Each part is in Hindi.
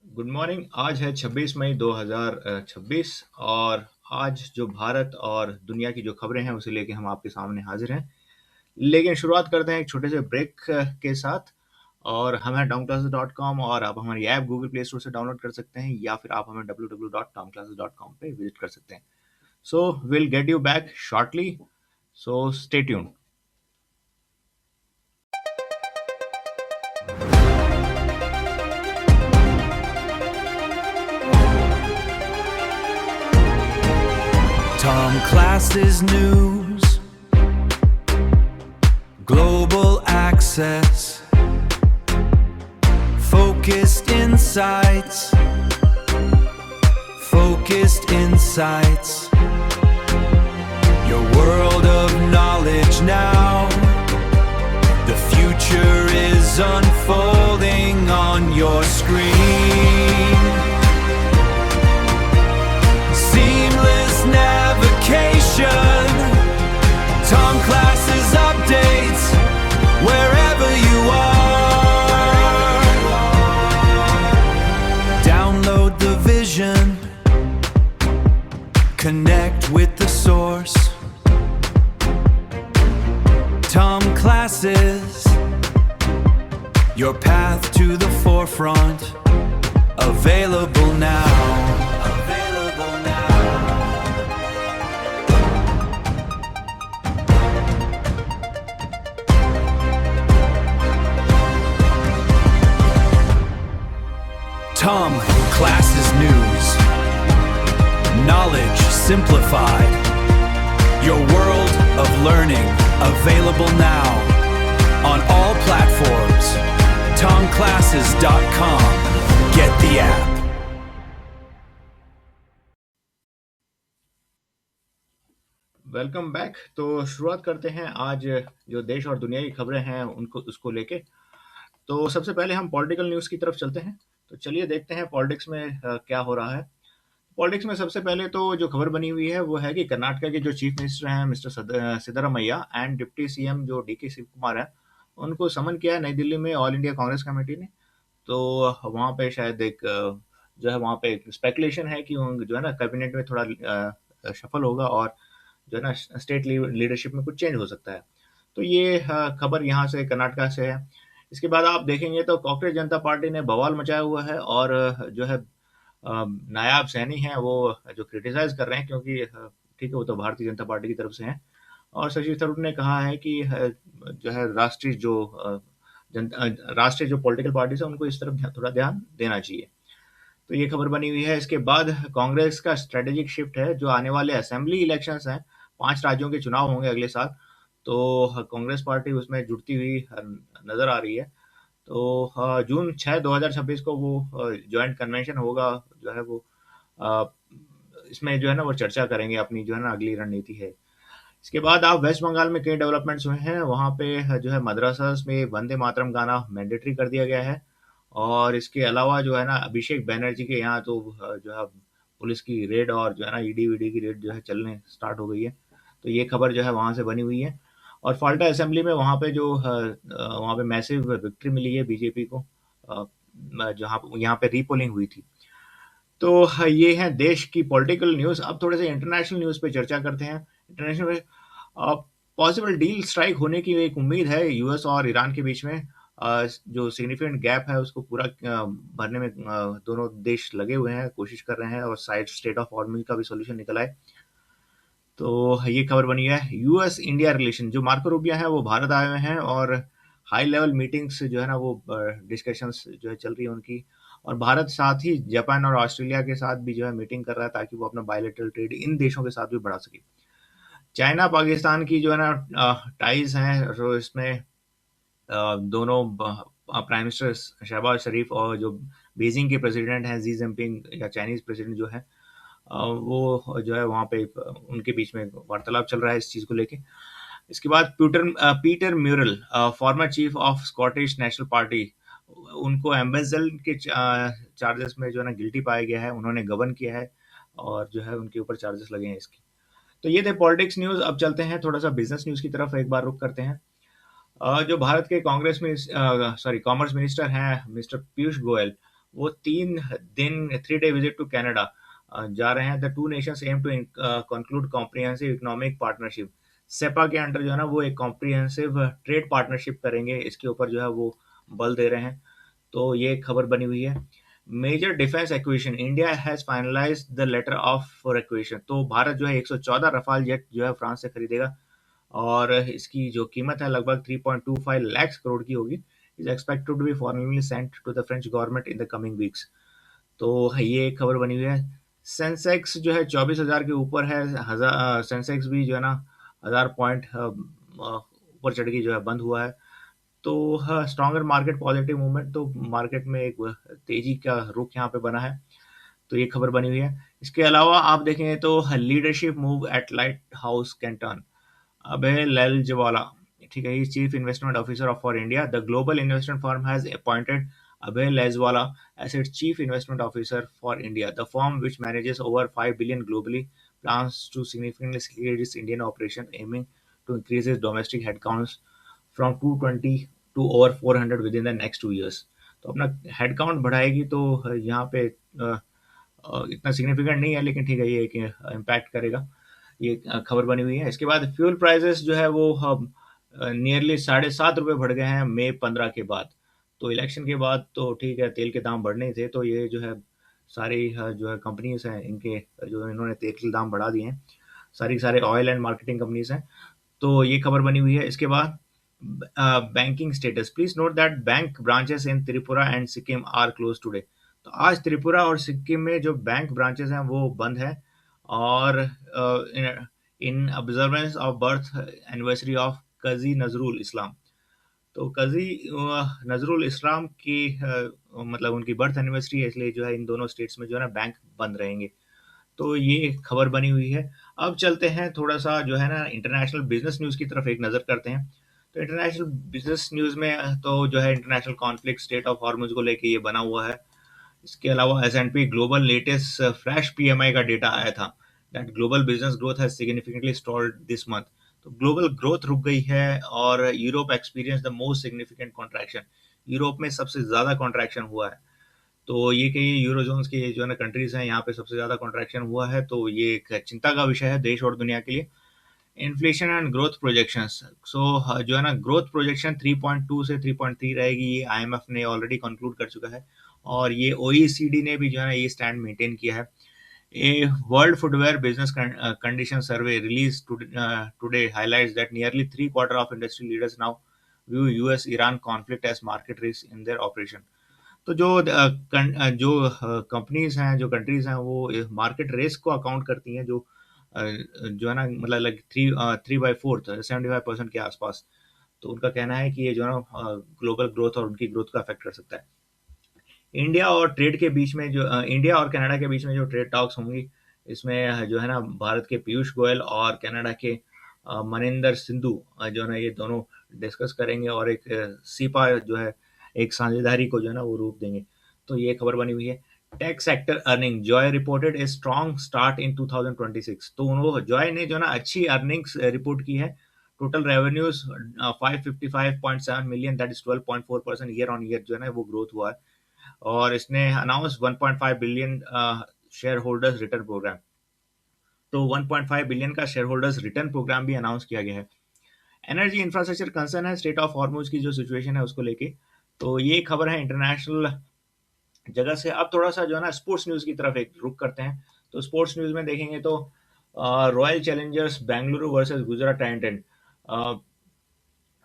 Good morning. आज है 26 मई 2026 और आज जो भारत और दुनिया की जो खबरें हैं उसे लेके हम आपके सामने हाजिर हैं। लेकिन शुरुआत करते हैं एक छोटे से ब्रेक के साथ। और हम हैं tomclasses.com और आप हमारी ऐप गूगल प्ले स्टोर से डाउनलोड कर सकते हैं या फिर आप हमें www.tomclasses.com पे विजिट कर सकते हैं। So will get you back shortly, so stay tuned. Tom Classes News, Global Access, Focused Insights, Focused Insights, your world of knowledge now. The future is unfolding on your screen. Seamless navigation, Tom Classes updates wherever you are. Download the vision, connect with the source. Tom Classes, your path to the forefront, available now. Available now. Tom Classes News, knowledge simplified, your world of learning available now on all platforms. TomClasses.com. Get the app. Welcome back. तो शुरुआत करते हैं आज जो देश और दुनिया की खबरें हैं उनको उसको लेके। तो सबसे पहले हम पॉलिटिकल न्यूज़ की तरफ चलते हैं। तो चलिए देखते हैं पॉलिटिक्स में क्या हो रहा है। पॉलिटिक्स में सबसे पहले तो जो खबर बनी हुई है वो है कि कर्नाटका के जो चीफ मिनिस्टर हैं mister Siddaramaiah and deputy CM जो डीके शिव कुमार है, उनको समन किया है नई दिल्ली में ऑल इंडिया कांग्रेस कमेटी ने। तो वहाँ पे शायद एक जो है वहाँ पे एक स्पेकुलेशन है कि जो है ना कैबिनेट में थोड़ा सफल होगा और जो है ना स्टेट लीडरशिप में कुछ चेंज हो सकता है। तो ये खबर यहाँ से कर्नाटका से है। इसके बाद आप देखेंगे तो कांग्रेस जनता पार्टी ने बवाल मचाया हुआ है और जो है नायाब सैनी हैं वो जो क्रिटिसाइज कर रहे हैं, क्योंकि ठीक है वो तो भारतीय जनता पार्टी की तरफ से हैं। और शशि थरूर ने कहा है कि जो है राष्ट्रीय जो पॉलिटिकल पार्टीज है उनको इस तरफ थोड़ा ध्यान देना चाहिए। तो ये खबर बनी हुई है। इसके बाद कांग्रेस का स्ट्रेटेजिक शिफ्ट है। जो आने वाले असेंबली इलेक्शंस हैं, 5 राज्यों के चुनाव होंगे अगले साल, तो कांग्रेस पार्टी उसमें जुड़ती हुई नज़र आ रही है। तो जून 6 2026 को वो जॉइंट कन्वेंशन होगा, जो है वो अ, इसमें जो है ना वो चर्चा करेंगे अपनी जो है ना अगली रणनीति है। इसके बाद आप वेस्ट बंगाल में कई डेवलपमेंट्स हुए हैं। वहाँ पे जो है मदरसास में वंदे मातरम गाना मैंडेटरी कर दिया गया है। और इसके अलावा जो है ना अभिषेक बैनर्जी के यहाँ तो जो है पुलिस की रेड और जो है ना ईडी वीडी की रेड जो है चलने स्टार्ट हो गई है। तो ये खबर जो है वहाँ से बनी हुई है। और फाल्टा असेंबली में वहाँ पे जो वहाँ पे मैसिव विक्ट्री मिली है बीजेपी को, जहाँ यहाँ पे रीपोलिंग हुई थी। तो ये है देश की पॉलिटिकल न्यूज़। अब थोड़े से इंटरनेशनल न्यूज़ पे चर्चा करते हैं। इंटरनेशनल में पॉसिबल डील स्ट्राइक होने की एक उम्मीद है यूएस और ईरान के बीच में। जो सिग्निफिकेंट गैप है उसको पूरा भरने में दोनों देश लगे हुए हैं, कोशिश कर रहे हैं और साइड स्टेट ऑफ हॉर्मूज का भी सॉल्यूशन निकल आए। तो ये खबर बनी है। यूएस इंडिया रिलेशन, जो मार्को रूबियो हैं वो भारत आए हुए हैं और हाई लेवल मीटिंग्स जो है ना वो डिस्कशंस जो है चल रही है उनकी। और भारत साथ ही जापान और ऑस्ट्रेलिया के साथ भी जो है मीटिंग कर रहा है ताकि वो अपना बायलैटरल ट्रेड इन देशों के साथ भी बढ़ा सके। चाइना पाकिस्तान की जो है ना टाइज हैं, तो इसमें दोनों प्राइम मिनिस्टर शहबाज शरीफ और जो बीजिंग के प्रेसिडेंट हैं जी जिनपिंग या चाइनीज प्रेसिडेंट जो है वो जो है वहाँ पे उनके बीच में वार्तालाप चल रहा है इस चीज़ को लेके। इसके बाद Peter mural, former chief of Scottish national party, उनको एम्बेजल के चार्जेस में जो है ना गिल्टी पाया गया है। उन्होंने गवर्न किया है और जो है उनके ऊपर चार्जेस लगे हैं इसके। तो ये थे पॉलिटिक्स न्यूज़। अब चलते हैं थोड़ा सा बिजनेस न्यूज़ की तरफ, एक बार रुक करते हैं। जो भारत के कॉमर्स मिनिस्टर हैं मिस्टर पीयूष गोयल, वो 3 डे विजिट टू कनाडा जा रहे हैं। The two nations aim to conclude comprehensive economic partnership. CEPA के अंडर जो है ना वो एक कॉम्प्रिहेंसिव ट्रेड पार्टनरशिप करेंगे, इसके ऊपर जो है वो बल दे रहे हैं। तो ये एक खबर बनी हुई है। Major defence acquisition, India has finalised the letter of for acquisition. तो भारत जो है 114 रफाल जेट जो है फ्रांस से खरीदेगा, और इसकी जो कीमत है लगभग 3.25 लाख करोड़ की होगी। Is expected to be formally sent to the French government in the coming weeks. तो ये एक खबर बनी हुई है। सेंसेक्स जो है 24,000 के ऊपर है। सेंसेक्स भी जो है ना 1,000 पॉइंट ऊपर चढ़ के जो है बंद हुआ है। तो स्ट्रॉन्गर मार्केट, पॉजिटिव मूवमेंट, तो मार्केट में एक तेजी का रुख यहाँ पे बना है। तो ये खबर बनी हुई है। इसके अलावा आप देखें तो leadership move at Lighthouse Canton. Abhay Laijawala, ठीक है, he chief investment officer of for India. The global investment firm has appointed Abhay Lezwala as its chief investment officer for India. The firm, which manages over 5 billion globally, plans to significantly scale its Indian operation, aiming to increase its domestic headcounts from 220 to over 400 within the next 2 years. तो अपना हेडकाउंट बढ़ाएगी, तो यहाँ पे इतना सिग्निफिकेंट नहीं है, लेकिन ठीक है, ये एक इम्पैक्ट करेगा। ये खबर बनी हुई है। इसके बाद फ्यूल प्राइसेस जो है वो नियरली 7.5 रुपये बढ़ गए हैं मई 15 के बाद। तो इलेक्शन के बाद तो ठीक है, तेल के दाम बढ़ने थे, तो ये जो है सारी जो है कंपनीज हैं, इनके जो इन्होंने तेल के दाम बढ़ा दिए हैं, सारे ऑयल एंड मार्केटिंग कंपनीज हैं। तो ये खबर बनी हुई है। इसके बाद banking status, please note that bank branches in Tripura and Sikkim are close today. तो आज त्रिपुरा और सिक्किम में जो बैंक ब्रांचेस हैं वो बंद हैं, और in observance of birth anniversary of Kazi Nazrul Islam. तो कजी नजरुल इस्लाम की मतलब उनकी बर्थ एनिवर्सरी है, इसलिए जो है इन दोनों स्टेट्स में जो है ना बैंक बंद रहेंगे। तो ये खबर बनी हुई है। अब चलते हैं थोड़ा सा जो है ना इंटरनेशनल बिजनेस न्यूज़ की तरफ एक नज़र करते हैं। तो इंटरनेशनल बिजनेस न्यूज़ में तो जो है international conflict, state of Hormuz को लेके ये बना हुआ है। इसके अलावा एस&पी ग्लोबल लेटेस्ट फ्लैश पीएमआई का डेटा आया था, that global business growth has significantly stalled this month. तो ग्लोबल ग्रोथ रुक गई है, और Europe experience the most significant contraction. Europe में सबसे ज़्यादा कॉन्ट्रैक्शन हुआ है। तो ये कई यूरोजोन्स के जो है ना कंट्रीज हैं, यहाँ पे सबसे ज़्यादा कॉन्ट्रैक्शन हुआ है। तो ये एक चिंता का विषय है देश और दुनिया के लिए। इन्फ्लेशन एंड ग्रोथ प्रोजेक्शंस, सो जो है ना ग्रोथ प्रोजेक्शन 3.2 से 3.3 रहेगी, ये आईएमएफ ने ऑलरेडी कंक्लूड कर चुका है, और ये ओईसीडी ने भी जो है ना ये स्टैंड मेंटेन किया है। A World Footwear Business Condition Survey released today highlights that nearly three-quarter of industry leaders now view US-Iran conflict as market risk in their operation. तो जो कंपनीज हैं, जो कंट्रीज हैं, वो मार्केट रिस्क को अकाउंट करती हैं, जो है ना मतलब लाइक 3/4 75% के आसपास। तो उनका कहना है कि ये जो है ना ग्लोबल ग्रोथ और उनकी ग्रोथ को अफेक्ट कर सकता है। इंडिया और कनाडा के बीच में जो ट्रेड टॉक्स होंगी, इसमें जो है ना भारत के पीयूष गोयल और कनाडा के मनिंदर सिंधु जो है ना ये दोनों डिस्कस करेंगे, और एक सीपा जो है एक साझेदारी को जो है ना वो रूप देंगे। तो ये खबर बनी हुई है। Tech sector earning, Joy reported a strong start in 2026। तो उन्होंने जॉय ने जो है ना अच्छी अर्निंग्स रिपोर्ट की है। Total revenues 555.7 million, that is 12.4% year on year जो है ना वो ग्रोथ हुआ है। और इसने announce 1.5 billion share holders return programme. तो 1.5 बिलियन का शेयर होल्डर्स रिटर्न प्रोग्राम भी अनाउंस किया गया है। एनर्जी इंफ्रास्ट्रक्चर कंसर्न है, स्टेट ऑफ हॉर्मुज की जो सिचुएशन है उसको लेके। तो ये खबर है इंटरनेशनल जगह से। अब थोड़ा सा जो है ना स्पोर्ट्स न्यूज़ की तरफ एक रुख करते हैं। तो स्पोर्ट्स न्यूज़ में देखेंगे तो royal Challengers Bengaluru versus Gujarat Titans,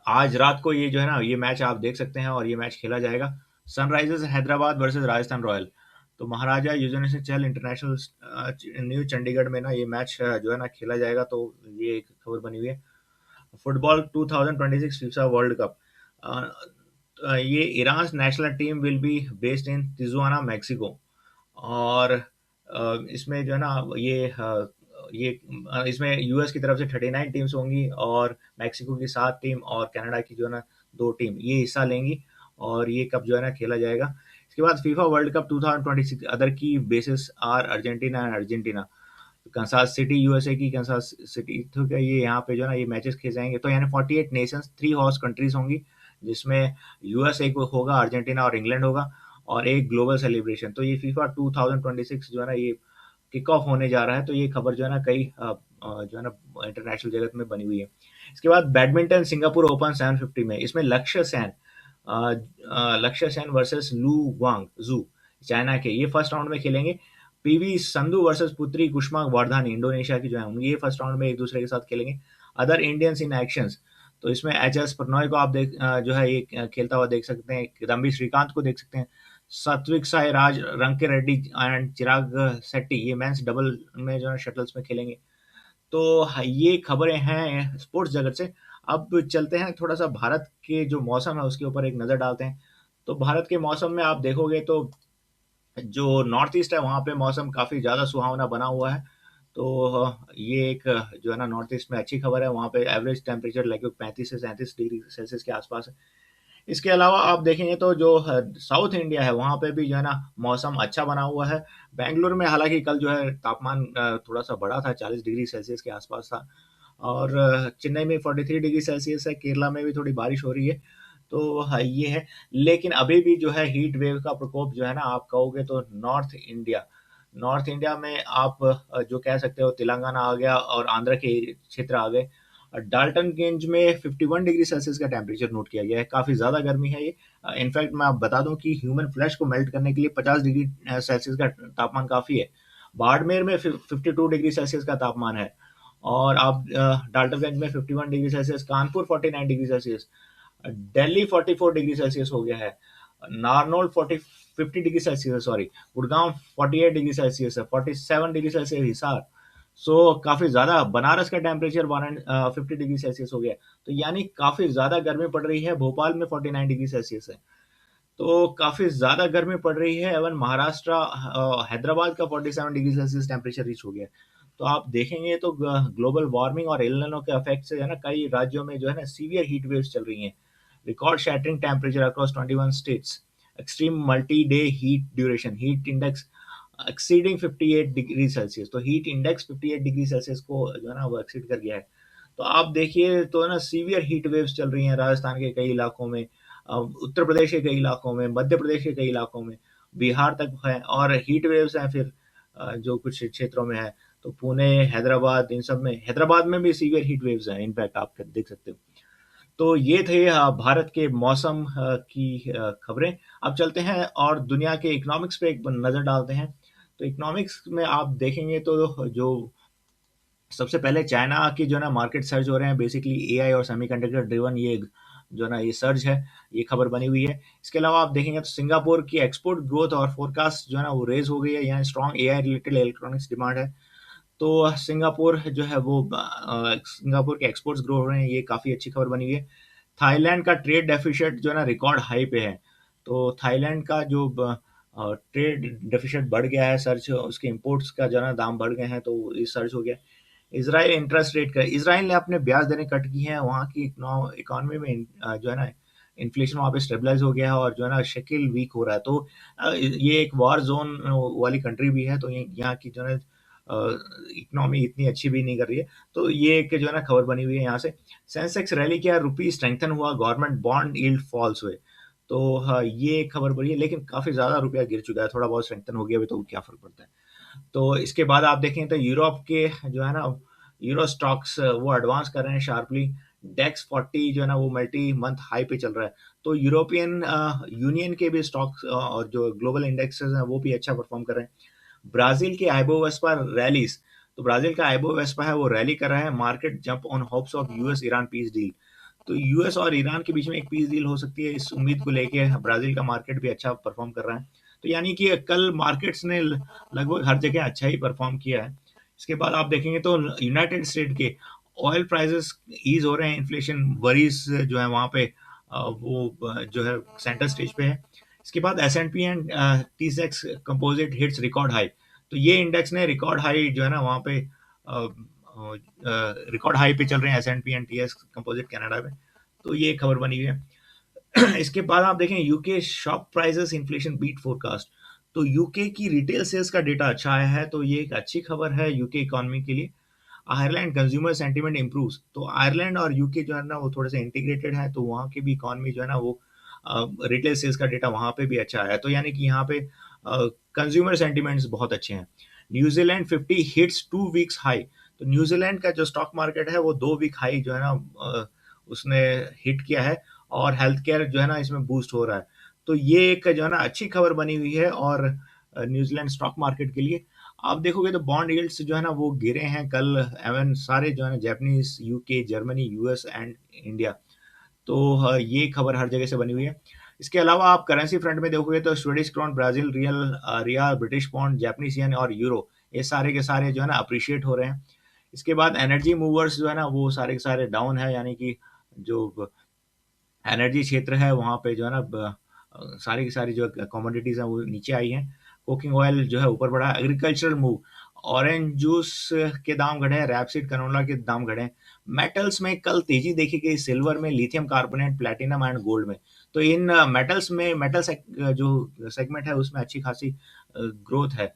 आज रात को ये जो है ना ये मैच आप देख सकते हैं, और ये मैच खेला जाएगा। Sunrisers Hyderabad versus Rajasthan royal, तो महाराजा यूनिवर्सिटी चहल इंटरनेशनल न्यू चंडीगढ़ में ना ये मैच जो है ना खेला जाएगा। तो ये एक खबर बनी हुई है। फुटबॉल 2026 फीफा वर्ल्ड कप, ये Iran national team will be based in Tijuana Mexico, और इसमें जो है ना इसमें यूएस की तरफ से 39 टीम्स होंगी, और मैक्सिको की 7 टीम, और कनाडा की जो है ना 2 टीम ये हिस्सा लेंगी, और ये कप जो है ना खेला जाएगा। इसके बाद फीफा वर्ल्ड कप 2026 अदर की basis are Argentina and Argentina, Kansas City USA की कंसास सिटी, तो क्या ये यहाँ पे जो है ना ये मैचेस खेले जाएंगे। तो यानी 48 नेशंस 3 होस्ट कंट्रीज होंगी, जिसमें यूएस एक होगा, अर्जेंटीना और इंग्लैंड होगा, और एक ग्लोबल सेलिब्रेशन। तो ये फीफा 2026 जो है ना ये किक ऑफ होने जा रहा है। तो ये खबर जो है ना कई जो है ना इंटरनेशनल जगत में बनी हुई है। इसके बाद बैडमिंटन सिंगापुर ओपन 750 में, इसमें लक्ष्य सेन वर्सेस लू वांग जू चाइना के, ये फर्स्ट राउंड में खेलेंगे। पीवी संधू वर्सेस पुत्री कुष्मा वर्धानी इंडोनेशिया की जो है ये फर्स्ट राउंड में एक दूसरे के साथ खेलेंगे। अदर इंडियंस इन एक्शंस, तो इसमें एच एस प्रणॉय को आप जो है ये खेलता हुआ देख सकते हैं, किदम्बी श्रीकांत को देख सकते हैं, सात्विक साईराज, रंकी रेड्डी एंड चिराग शेट्टी ये मेंस डबल में जो है शटल्स में खेलेंगे। तो ये खबरें हैं स्पोर्ट्स जगत से। अब चलते हैं थोड़ा सा भारत के जो मौसम है उसके ऊपर एक नज़र डालते हैं। तो भारत के मौसम में आप देखोगे तो जो नॉर्थ ईस्ट है वहाँ पे मौसम काफ़ी ज़्यादा सुहावना बना हुआ है। तो ये एक जो है ना नॉर्थ ईस्ट में अच्छी खबर है। वहाँ पे एवरेज टेम्परेचर लगभग 35 से 37 डिग्री सेल्सियस के आसपास है। इसके अलावा आप देखेंगे तो जो साउथ इंडिया है वहाँ पे भी जो है ना मौसम अच्छा बना हुआ है। बेंगलुरु में हालांकि कल जो है तापमान थोड़ा सा बढ़ा था, 40 डिग्री सेल्सियस के आसपास था। और चेन्नई में 43 डिग्री सेल्सियस है। केरला में भी थोड़ी बारिश हो रही है। तो ये है, लेकिन अभी भी जो है हीट वेव का प्रकोप जो है ना आप कहोगे तो नॉर्थ इंडिया में आप जो कह सकते हो तेलंगाना आ गया और आंध्र के क्षेत्र आ गए। डाल्टनगंज में 51 डिग्री सेल्सियस का टेम्परेचर नोट किया गया है। काफ़ी ज़्यादा गर्मी है ये। इनफैक्ट मैं आप बता दूं कि ह्यूमन फ्लैश को मेल्ट करने के लिए 50 डिग्री सेल्सियस का तापमान काफ़ी है। बाड़मेर में 52 डिग्री सेल्सियस का तापमान है। और आप डाल्टनगंज में 51 degree Celsius, Kanpur 49 degree Celsius, Delhi 44 degree Celsius हो गया है, नारनौल 50 डिग्री सेल्सियस है, सॉरी, गुड़गांव 48 डिग्री सेल्सियस है, 47 डिग्री सेल्सियस हिसार। सो काफ़ी ज़्यादा बनारस का टेम्परेचर 50 डिग्री सेल्सियस हो गया। तो यानी काफ़ी ज़्यादा गर्मी पड़ रही है। भोपाल में 49 डिग्री सेल्सियस है। तो काफ़ी ज़्यादा गर्मी पड़ रही है। एवं महाराष्ट्र हैदराबाद का 47 डिग्री सेल्सियस टेम्परेचर रीच हो गया। तो आप देखेंगे तो ग्लोबल वार्मिंग और एल निनो के इफेक्ट से है ना कई राज्यों में जो है ना सीवियर हीट वेव्स चल रही हैं। Record shattering temperature across 21 states, extreme multi day heat duration, heat index exceeding 58 degree Celsius. तो हीट इंडेक्स 58 डिग्री सेल्सियस को जो है ना वो एक्सीड कर गया है। तो आप देखिए तो है ना सीवियर हीट वेव्स चल रही हैं राजस्थान के कई इलाकों में, उत्तर प्रदेश के कई इलाकों में, मध्य प्रदेश के कई इलाकों में, बिहार तक है। और हीट वेव्स हैं फिर जो कुछ क्षेत्रों में है। तो पुणे, हैदराबाद, इन सब में, हैदराबाद में भी सीवियर हीट वेव्स हैं इनफैक्ट आप देख सकते हो। तो ये थे भारत के मौसम की खबरें। अब चलते हैं और दुनिया के इकोनॉमिक्स पे एक नज़र डालते हैं। तो इकोनॉमिक्स में आप देखेंगे तो जो सबसे पहले चाइना की जो है ना मार्केट सर्ज हो रहे हैं, बेसिकली एआई और सेमीकंडक्टर ड्रिवन ये जो है ना ये सर्ज है, ये खबर बनी हुई है। इसके अलावा आप देखेंगे तो सिंगापुर की एक्सपोर्ट ग्रोथ और फोरकास्ट जो है ना वो रेज हो गई है। यहाँ strong AI related electronics demand है। तो सिंगापुर जो है वो सिंगापुर के एक्सपोर्ट्स ग्रो हो रहे हैं, ये काफ़ी अच्छी खबर बनी हुई है। थाईलैंड का ट्रेड डेफिसिट जो है ना रिकॉर्ड हाई पे है। तो थाईलैंड का जो ट्रेड डेफिसिट बढ़ गया है, सर्च उसके इंपोर्ट्स का जो है ना दाम बढ़ गए हैं, तो ये सर्च हो गया। इसराइल इंटरेस्ट रेट का, इसराइल ने अपने ब्याज देने कट की हैं। वहाँ की इकोनॉमी में जो है ना इन्फ्लेशन वहाँ पे स्टेबलाइज हो गया है और जो है ना शकिल वीक हो रहा है। तो ये एक वॉर जोन वाली कंट्री भी है। तो यहाँ की जो है इकोनॉमी इतनी अच्छी भी नहीं कर रही है। तो ये एक जो है ना खबर बनी हुई है यहाँ से। सेंसेक्स रैली किया, रुपी स्ट्रेंथन हुआ, गवर्नमेंट बॉन्ड यील्ड फॉल्स हुए। तो हाँ, ये एक खबर बड़ी है, लेकिन काफ़ी ज़्यादा रुपया गिर चुका है। थोड़ा बहुत स्ट्रेंथन हो गया भी तो क्या फ़र्क पड़ता है। तो इसके बाद आप देखें तो यूरोप के जो है ना यूरो स्टॉक्स वो एडवांस कर रहे हैं शार्पली। डेक्स 40 जो है ना वो मल्टी मंथ हाई पे चल रहा है। तो यूरोपियन यूनियन के भी स्टॉक्स और जो ग्लोबल इंडेक्सेस हैं वो भी अच्छा परफॉर्म कर रहे हैं। ब्राजील के आइबोवेस्पा रैलीज, तो ब्राजील का आइबोवेस्पा है वो रैली कर रहा है। Market jump on hopes of US Iran peace deal. तो यूएस और ईरान के बीच में एक पीस डील हो सकती है, इस उम्मीद को लेके ब्राजील का मार्केट भी अच्छा परफॉर्म कर रहा है। तो यानी कि कल मार्केट्स ने लगभग हर जगह अच्छा ही परफॉर्म किया है। इसके बाद आप देखेंगे तो यूनाइटेड स्टेट के ऑयल प्राइसेस ईज हो रहे हैं। इन्फ्लेशन वरीज जो है वहाँ पे जो है सेंटर स्टेज पे है। इसके बाद S&P and TSX composite hits record high. तो ये इंडेक्स ने रिकॉर्ड हाई जो है ना वहाँ पे रिकॉर्ड हाई पे चल रहे हैं S&P and TSX composite Canada में। तो ये खबर बनी हुई है। इसके बाद आप देखें UK shop prices inflation beat forecast. तो यूके की रिटेल सेल्स का डेटा अच्छा आया है, तो ये एक अच्छी खबर है यूके इकोनॉमी के लिए। Ireland consumer sentiment improves. तो आयरलैंड और यूके जो है ना वो थोड़े से इंटीग्रेटेड है, तो वहाँ की भी इकोनॉमी जो है ना वो रिटेल सेल्स का डेटा वहाँ पे भी अच्छा आया, तो यानी कि यहाँ पे कंज्यूमर सेंटिमेंट्स बहुत अच्छे हैं। न्यूजीलैंड 50 हिट्स 2 वीक्स हाई, तो न्यूजीलैंड का जो स्टॉक मार्केट है वो 2 वीक हाई जो है ना उसने हिट किया है, और हेल्थ केयर जो है ना इसमें बूस्ट हो रहा है। तो ये एक जो है ना अच्छी खबर बनी हुई है, और न्यूजीलैंड स्टॉक मार्केट के लिए आप देखोगे तो बॉन्ड यील्ड्स जो है ना वो गिरे हैं कल, एवन सारे जो है ना Japanese, UK, Germany, US and India. तो ये खबर हर जगह से बनी हुई है। इसके अलावा आप करेंसी फ्रंट में देखोगे तो Swedish krona, Brazil real, British pound, Japanese yen और यूरो, ये सारे के सारे जो है ना अप्रिशिएट हो रहे हैं। इसके बाद एनर्जी मूवर्स जो है ना वो सारे के सारे डाउन है, यानी कि जो एनर्जी क्षेत्र है वहाँ पे जो है ना सारी की सारी जो कमोडिटीज हैं वो नीचे आई हैं। कुकिंग ऑयल जो है ऊपर बढ़ा। एग्रीकल्चरल मूव, ऑरेंज जूस के दाम घटे हैं, रैपसीड कैनोला के दाम घटे हैं। मेटल्स में कल तेजी देखी गई, सिल्वर में, lithium carbonate, platinum and gold में। तो इन मेटल्स में जो सेगमेंट है उसमें अच्छी खासी ग्रोथ है।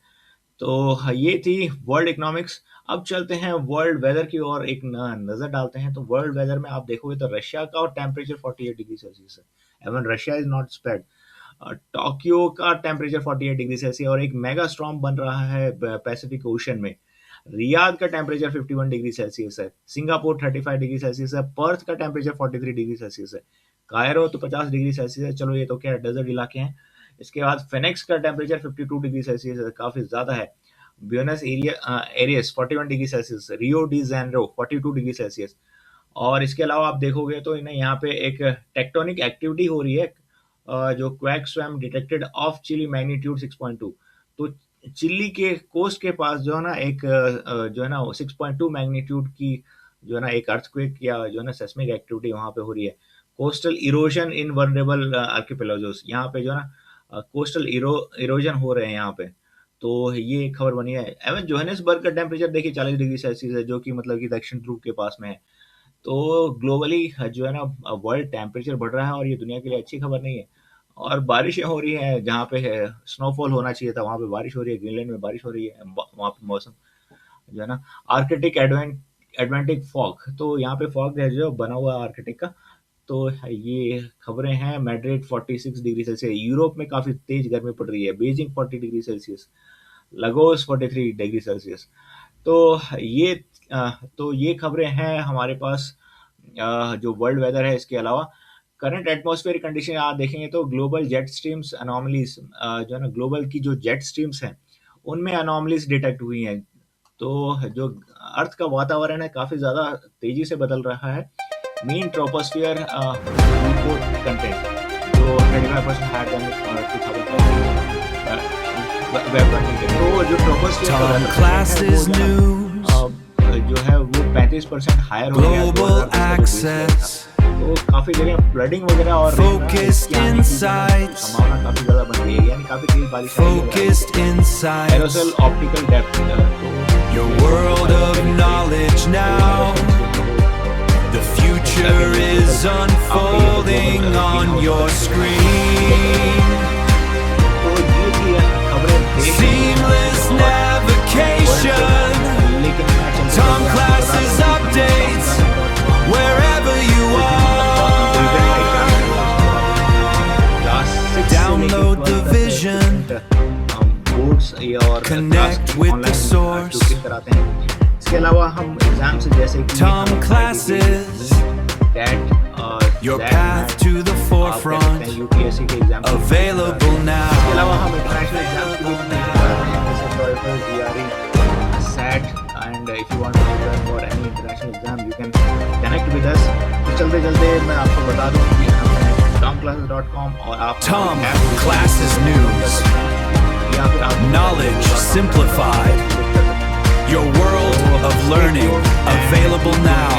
तो ये थी वर्ल्ड इकोनॉमिक्स। अब चलते हैं वर्ल्ड वेदर की ओर, एक नजर डालते हैं। तो वर्ल्ड वेदर में आप देखोगे तो रशिया का और टेम्परेचर 48 डिग्री सेल्सियस है, even Russia is not spared. Tokyo का टेम्परेचर 48 डिग्री सेल्सियस, और एक मेगा स्टॉर्म बन रहा है पैसिफिक ओशन में। रियाद का टेम्परेचर 51 डिग्री सेल्सियस है। सिंगापुर 35 डिग्री सेल्सियस है। पर्थ का टेम्परेचर 43 डिग्री सेल्सियस है। कायरो तो 50 डिग्री सेल्सियस है, चलो ये तो क्या डेजर्ट इलाके हैं। इसके बाद फेनिक्स का टेम्परेचर 52 डिग्री सेल्सियस है, काफी ज्यादा है। Buenos Aires 41 degree Celsius, Rio de Janeiro 42 degree Celsius. और इसके अलावा आप देखोगे तो इन्हें यहाँ पे एक टेक्टोनिक एक्टिविटी हो रही है, जो quake swarm detected off Chile magnitude 6.2। तो चिली के कोस्ट के पास जो है ना एक जो है ना 6.2 मैग्नीट्यूड की जो है ना एक अर्थक्वेक या जो है ना सेस्मिक एक्टिविटी वहाँ पे हो रही है। कोस्टल इरोजन इन वल्नरेबल आर्किपेलागोस, यहाँ पे जो है ना कोस्टल इरोजन हो रहे हैं यहाँ पे। तो ये खबर बनी है। एवन जोहानिसबर्ग का टेम्परेचर देखिए 40 डिग्री सेल्सियस है, जो कि मतलब कि दक्षिण ध्रुव के पास में है। तो ग्लोबली जो है ना वर्ल्ड टेम्परेचर बढ़ रहा है, और ये दुनिया के लिए अच्छी खबर नहीं है। और बारिशें हो रही हैं, जहाँ पे स्नोफॉल होना चाहिए था वहाँ पे बारिश हो रही है। ग्रीनलैंड में बारिश हो रही है, वहाँ पे मौसम जो है ना। आर्कटिक एडवेंटिक फॉग, तो यहाँ पे फॉग है जो बना हुआ आर्कटिक का। तो ये खबरें हैं। मैड्रिड 46 डिग्री सेल्सियस, यूरोप में काफी तेज गर्मी पड़ रही है। Beijing 40 degree Celsius, Lagos 43 degree Celsius. तो ये खबरें हैं हमारे पास जो वर्ल्ड वेदर है। इसके अलावा करंट एटमॉस्फेयर कंडीशन आप देखेंगे तो ग्लोबल जेट स्ट्रीम्स अनोमलीज जो है ना, ग्लोबल की जो जेट स्ट्रीम्स हैं उनमें अनोमलीज डिटेक्ट हुई हैं। तो जो अर्थ का वातावरण है काफी ज्यादा तेजी से बदल रहा है। मीन ट्रोपोस्फियर कंटेंट जो 25% हायर देन 2020। तो जो ट्रोपोस्फियर जो है वो 35% हायर हो गया। तो काफी जगह फ्लडिंग वगैरह और संभावना काफी ज्यादा बन रही है, यानी काफी तेज बारिश है। एरोसल optical depth, Your world of knowledge now. The future is unfolding on your screen. Seamless navigation. Tom Classes updates wherever you are. Download the vision. Connect with the source. इसके अलावा हम एग्जाम से जैसे कि Tom Classes. Your path to the forefront. UPSC के एग्जाम Available now. इसके अलावा हम इंटरनेशनल एग्जाम के लिए SAT, and if you want to prepare for any international exam you can connect with us. तो चलते चलते मैं आपको बता दूं कि tomclasses.com और आप Tom Classes News. Knowledge simplified. Your world of learning available now